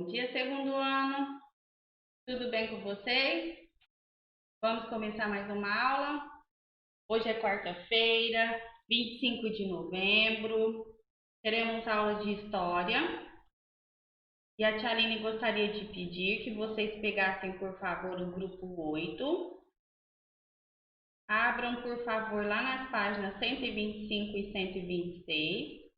Bom dia, segundo ano. Tudo bem com vocês? Vamos começar mais uma aula. Hoje é quarta-feira, 25 de novembro. Teremos aula de história. E a tia Aline gostaria de pedir que vocês pegassem, por favor, o grupo 8. Abram, por favor, lá nas páginas 125 e 126.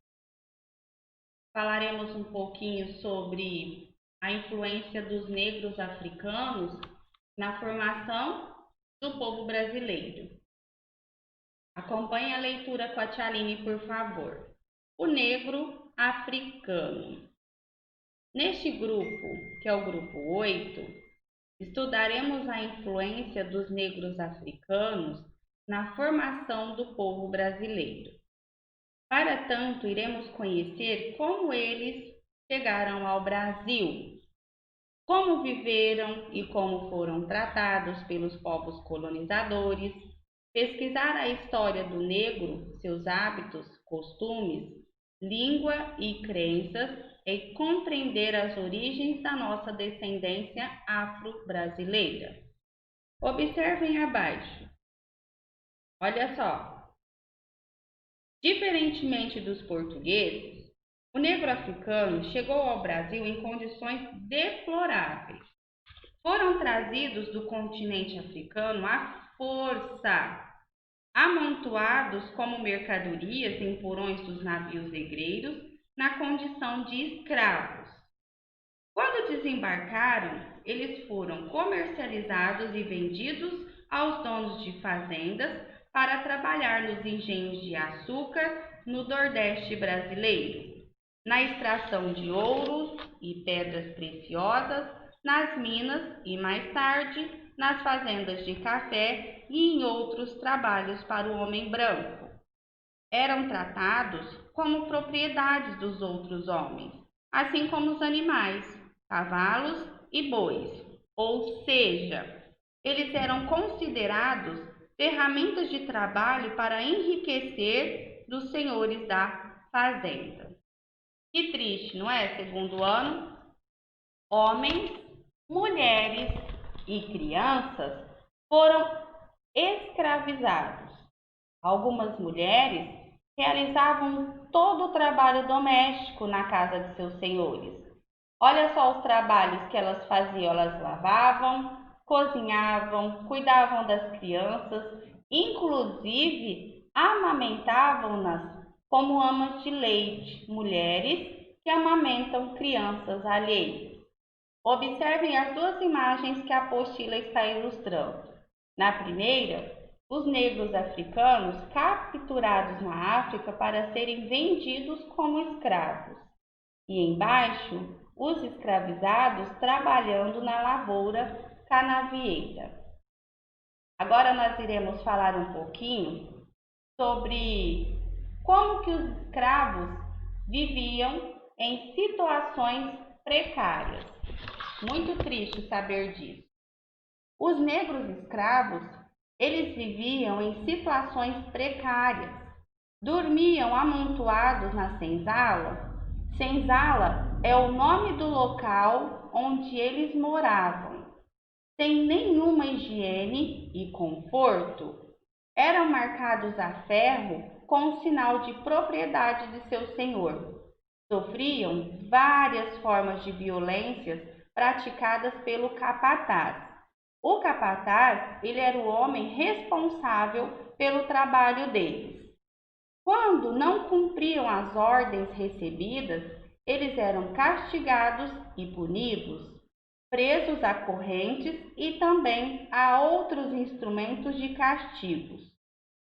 Falaremos um pouquinho sobre a influência dos negros africanos na formação do povo brasileiro. Acompanhe a leitura com a tia Aline, por favor. O negro africano. Neste grupo, que é o grupo 8, estudaremos a influência dos negros africanos na formação do povo brasileiro. Para tanto, iremos conhecer como eles chegaram ao Brasil, como viveram e como foram tratados pelos povos colonizadores, pesquisar a história do negro, seus hábitos, costumes, língua e crenças e compreender as origens da nossa descendência afro-brasileira. Observem abaixo. Olha só. Diferentemente dos portugueses, o negro africano chegou ao Brasil em condições deploráveis. Foram trazidos do continente africano à força, amontoados como mercadorias em porões dos navios negreiros, na condição de escravos. Quando desembarcaram, eles foram comercializados e vendidos aos donos de fazendas para trabalhar nos engenhos de açúcar no Nordeste brasileiro, na extração de ouros e pedras preciosas, nas minas e, mais tarde, nas fazendas de café e em outros trabalhos para o homem branco. Eram tratados como propriedades dos outros homens, assim como os animais, cavalos e bois, ou seja, eles eram considerados ferramentas de trabalho para enriquecer dos senhores da fazenda. Que triste, não é? Segundo ano, homens, mulheres e crianças foram escravizados. Algumas mulheres realizavam todo o trabalho doméstico na casa de seus senhores. Olha só os trabalhos que elas faziam: elas lavavam, cozinhavam, cuidavam das crianças, inclusive amamentavam-nas como amas de leite, mulheres que amamentam crianças alheias. Observem as duas imagens que a apostila está ilustrando. Na primeira, os negros africanos capturados na África para serem vendidos como escravos, e embaixo, os escravizados trabalhando na lavoura canavieira. Agora nós iremos falar um pouquinho sobre como que os escravos viviam em situações precárias. Muito triste saber disso. Os negros escravos, eles viviam em situações precárias. Dormiam amontoados na senzala. Senzala é o nome do local onde eles moravam. Sem nenhuma higiene e conforto, eram marcados a ferro com o sinal de propriedade de seu senhor. Sofriam várias formas de violências praticadas pelo capataz. O capataz, ele era o homem responsável pelo trabalho deles. Quando não cumpriam as ordens recebidas, eles eram castigados e punidos, presos a correntes e também a outros instrumentos de castigos.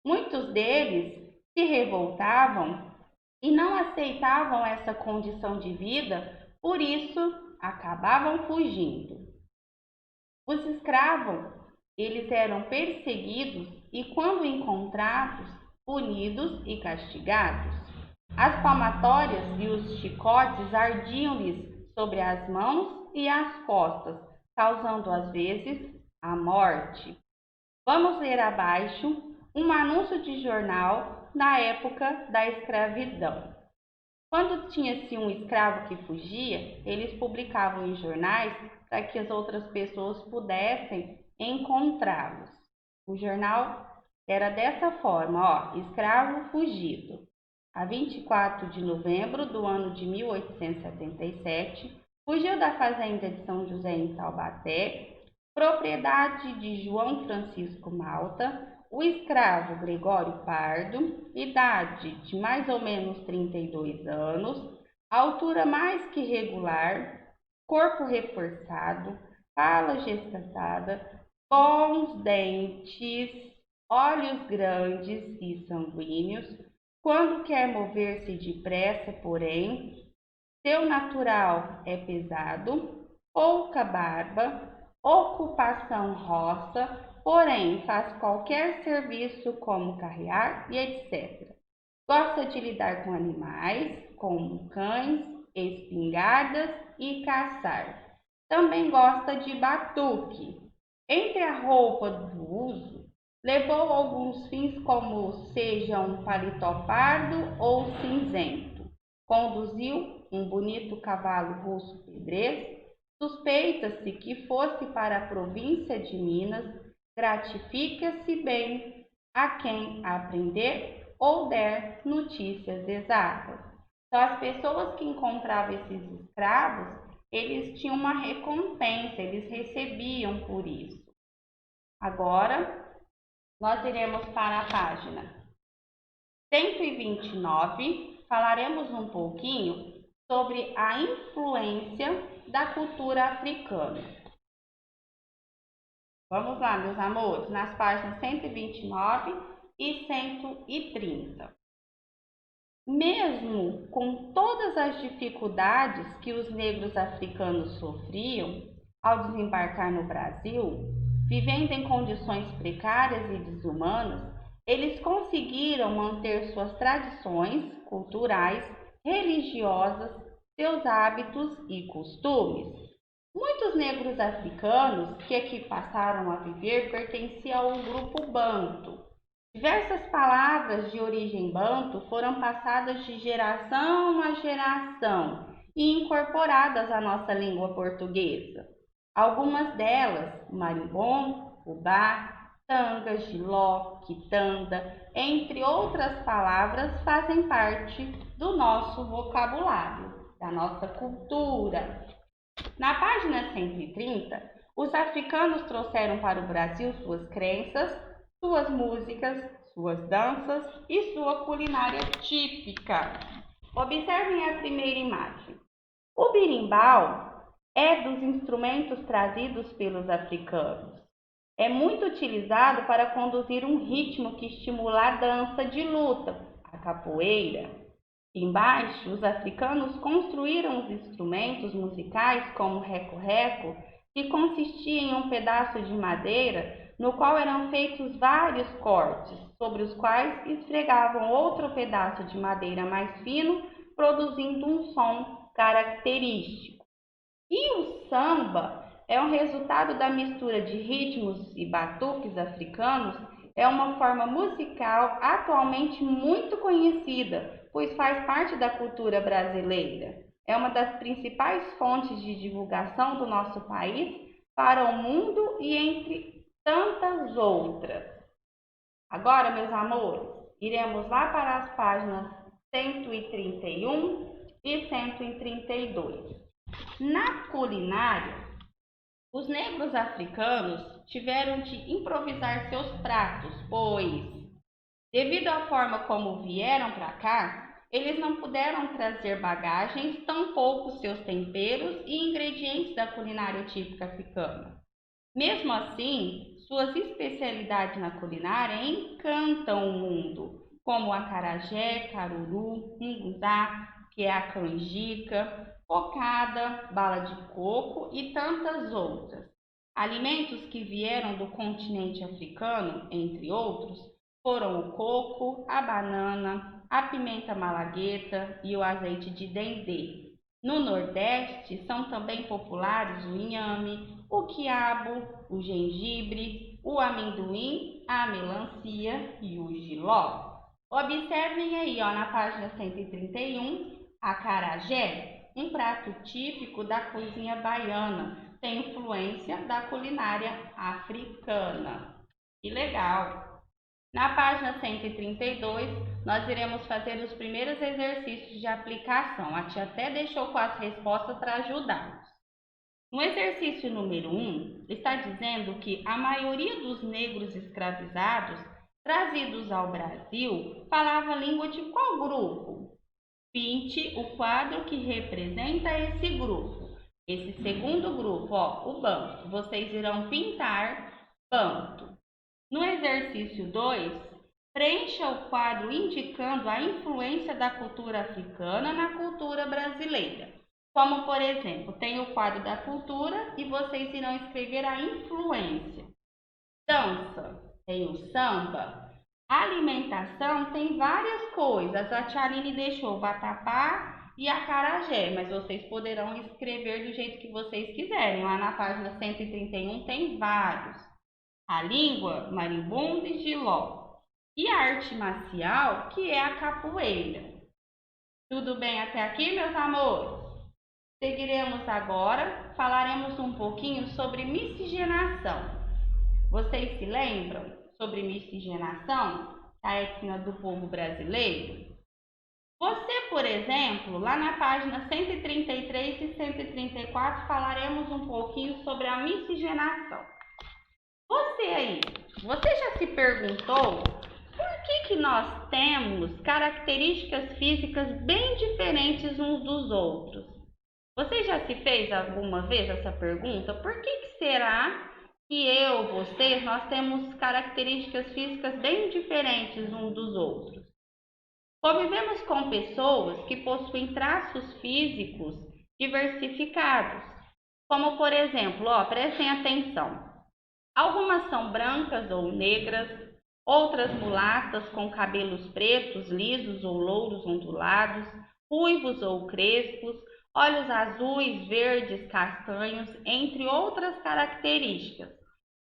Muitos deles se revoltavam e não aceitavam essa condição de vida, por isso acabavam fugindo. Os escravos, eles eram perseguidos e, quando encontrados, punidos e castigados. As palmatórias e os chicotes ardiam-lhes sobre as mãos e as costas, causando às vezes a morte. Vamos ler abaixo um anúncio de jornal da época da escravidão. Quando tinha-se um escravo que fugia, eles publicavam em jornais para que as outras pessoas pudessem encontrá-los. O jornal era dessa forma, escravo fugido. A 24 de novembro do ano de 1877, fugiu da fazenda de São José em Taubaté, propriedade de João Francisco Malta, o escravo Gregório Pardo, idade de mais ou menos 32 anos, altura mais que regular, corpo reforçado, fala gestada, bons dentes, olhos grandes e sanguíneos, quando quer mover-se depressa, porém, seu natural é pesado, pouca barba, ocupação roça, porém faz qualquer serviço como carrear e etc. Gosta de lidar com animais, como cães, espingardas e caçar. Também gosta de batuque. Entre a roupa do uso, levou alguns fins como seja um paletó pardo ou cinzento. Conduziu um bonito cavalo russo pedrez. Suspeita-se que fosse para a província de Minas. Gratifica-se bem a quem aprender ou der notícias exatas. Então, as pessoas que encontravam esses escravos, eles tinham uma recompensa, eles recebiam por isso. Agora, nós iremos para a página 129, falaremos um pouquinho sobre a influência da cultura africana. Vamos lá, meus amores, nas páginas 129 e 130. Mesmo com todas as dificuldades que os negros africanos sofriam ao desembarcar no Brasil, vivendo em condições precárias e desumanas, eles conseguiram manter suas tradições culturais, religiosas, seus hábitos e costumes. Muitos negros africanos que aqui passaram a viver pertenciam ao grupo Banto. Diversas palavras de origem banto foram passadas de geração a geração e incorporadas à nossa língua portuguesa. Algumas delas, marimbom, ubá, tanga, giló, quitanda, entre outras palavras, fazem parte do nosso vocabulário, da nossa cultura. Na página 130, os africanos trouxeram para o Brasil suas crenças, suas músicas, suas danças e sua culinária típica. Observem a primeira imagem. O berimbau é dos instrumentos trazidos pelos africanos. É muito utilizado para conduzir um ritmo que estimula a dança de luta, a capoeira. Embaixo, os africanos construíram os instrumentos musicais como o reco-reco, que consistia em um pedaço de madeira no qual eram feitos vários cortes, sobre os quais esfregavam outro pedaço de madeira mais fino, produzindo um som característico. E o samba é um resultado da mistura de ritmos e batuques africanos, é uma forma musical atualmente muito conhecida, pois faz parte da cultura brasileira. É uma das principais fontes de divulgação do nosso país para o mundo e entre tantas outras. Agora, meus amores, iremos lá para as páginas 131 e 132. Na culinária, os negros africanos tiveram de improvisar seus pratos, pois, devido à forma como vieram para cá, eles não puderam trazer bagagens, tampouco seus temperos e ingredientes da culinária típica africana. Mesmo assim, suas especialidades na culinária encantam o mundo, como o acarajé, caruru, munguzá, que é a canjica, cocada, bala de coco e tantas outras. Alimentos que vieram do continente africano, entre outros, foram o coco, a banana, a pimenta malagueta e o azeite de dendê. No Nordeste são também populares o inhame, o quiabo, o gengibre, o amendoim, a melancia e o jiló. Observem aí na página 131 Acarajé, um prato típico da cozinha baiana, tem influência da culinária africana. Que legal! Na página 132, nós iremos fazer os primeiros exercícios de aplicação. A tia até deixou com as respostas para ajudar. No exercício número 1, está dizendo que a maioria dos negros escravizados trazidos ao Brasil falava a língua de qual grupo? Pinte o quadro que representa esse grupo. Esse segundo grupo, o Banto. Vocês irão pintar Banto. No exercício 2, preencha o quadro indicando a influência da cultura africana na cultura brasileira. Como, por exemplo, tem o quadro da cultura e vocês irão escrever a influência. Dança, tem o samba. Alimentação tem várias coisas. A tia Aline deixou o vatapá e acarajé, mas vocês poderão escrever do jeito que vocês quiserem. Lá na página 131 tem vários. A língua, marimbondo e giló. E a arte marcial, que é a capoeira. Tudo bem até aqui, meus amores? Seguiremos agora, falaremos um pouquinho sobre miscigenação. Vocês se lembram sobre miscigenação, a etnia do povo brasileiro? Você, por exemplo, lá na página 133 e 134, falaremos um pouquinho sobre a miscigenação. Você já se perguntou por que nós temos características físicas bem diferentes uns dos outros? Você já se fez alguma vez essa pergunta? Por que será que vocês, nós temos características físicas bem diferentes uns dos outros? Convivemos com pessoas que possuem traços físicos diversificados, como por exemplo, prestem atenção. Algumas são brancas ou negras, outras mulatas com cabelos pretos, lisos ou louros ondulados, ruivos ou crespos, olhos azuis, verdes, castanhos, entre outras características.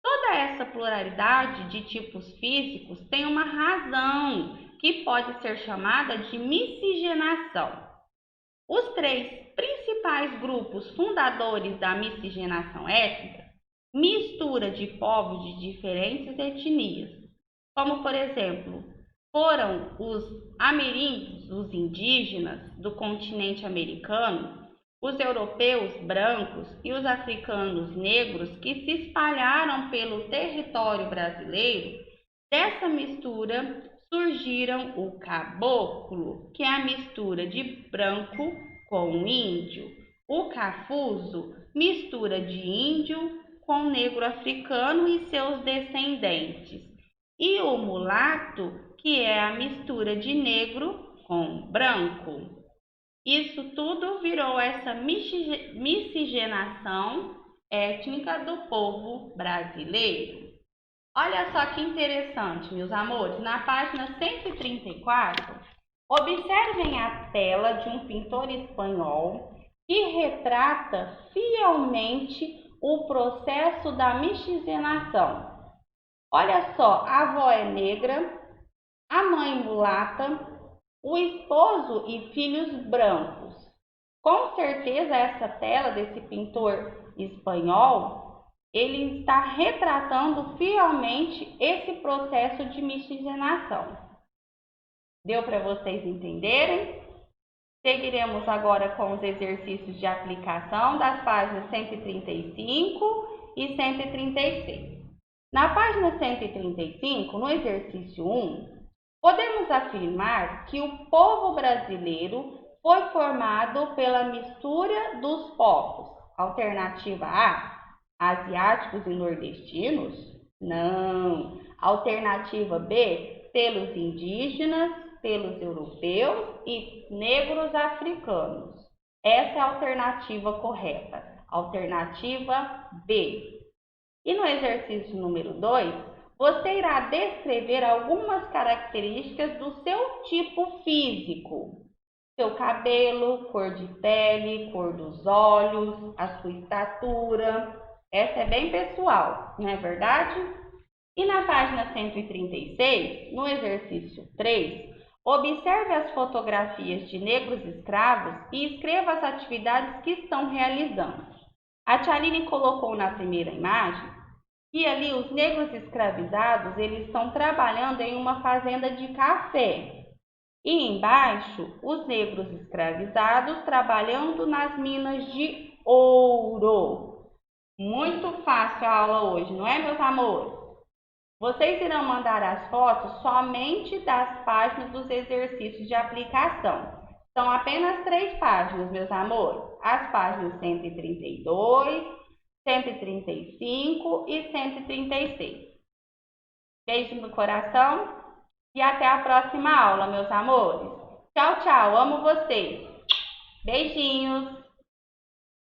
Toda essa pluralidade de tipos físicos tem uma razão que pode ser chamada de miscigenação. Os 3 principais grupos fundadores da miscigenação étnica, mistura de povos de diferentes etnias, como por exemplo, foram os ameríndios, os indígenas do continente americano, os europeus brancos e os africanos negros que se espalharam pelo território brasileiro. Dessa mistura surgiram o caboclo, que é a mistura de branco com índio, o cafuso, mistura de índio com negro africano e seus descendentes, e o mulato, que é a mistura de negro com branco. Isso tudo virou essa miscigenação étnica do povo brasileiro. Olha só que interessante, meus amores, na página 134, observem a tela de um pintor espanhol que retrata fielmente o processo da miscigenação. Olha só, a avó é negra, a mãe mulata, o esposo e filhos brancos. Com certeza essa tela desse pintor espanhol, ele está retratando fielmente esse processo de miscigenação. Deu para vocês entenderem? Seguiremos agora com os exercícios de aplicação das páginas 135 e 136. Na página 135, no exercício 1, podemos afirmar que o povo brasileiro foi formado pela mistura dos povos. Alternativa A, asiáticos e nordestinos? Não. Alternativa B, pelos indígenas, pelos europeus e negros africanos. Essa é a alternativa correta. Alternativa B. E no exercício número 2, você irá descrever algumas características do seu tipo físico. Seu cabelo, cor de pele, cor dos olhos, a sua estatura. Essa é bem pessoal, não é verdade? E na página 136, no exercício 3, Observe as fotografias de negros escravos e escreva as atividades que estão realizando. A tia Aline colocou na primeira imagem que ali os negros escravizados eles estão trabalhando em uma fazenda de café. E embaixo, os negros escravizados trabalhando nas minas de ouro. Muito fácil a aula hoje, não é, meus amores? Vocês irão mandar as fotos somente das páginas dos exercícios de aplicação. São apenas 3 páginas, meus amores. As páginas 132, 135 e 136. Beijo no coração e até a próxima aula, meus amores. Tchau, tchau. Amo vocês. Beijinhos.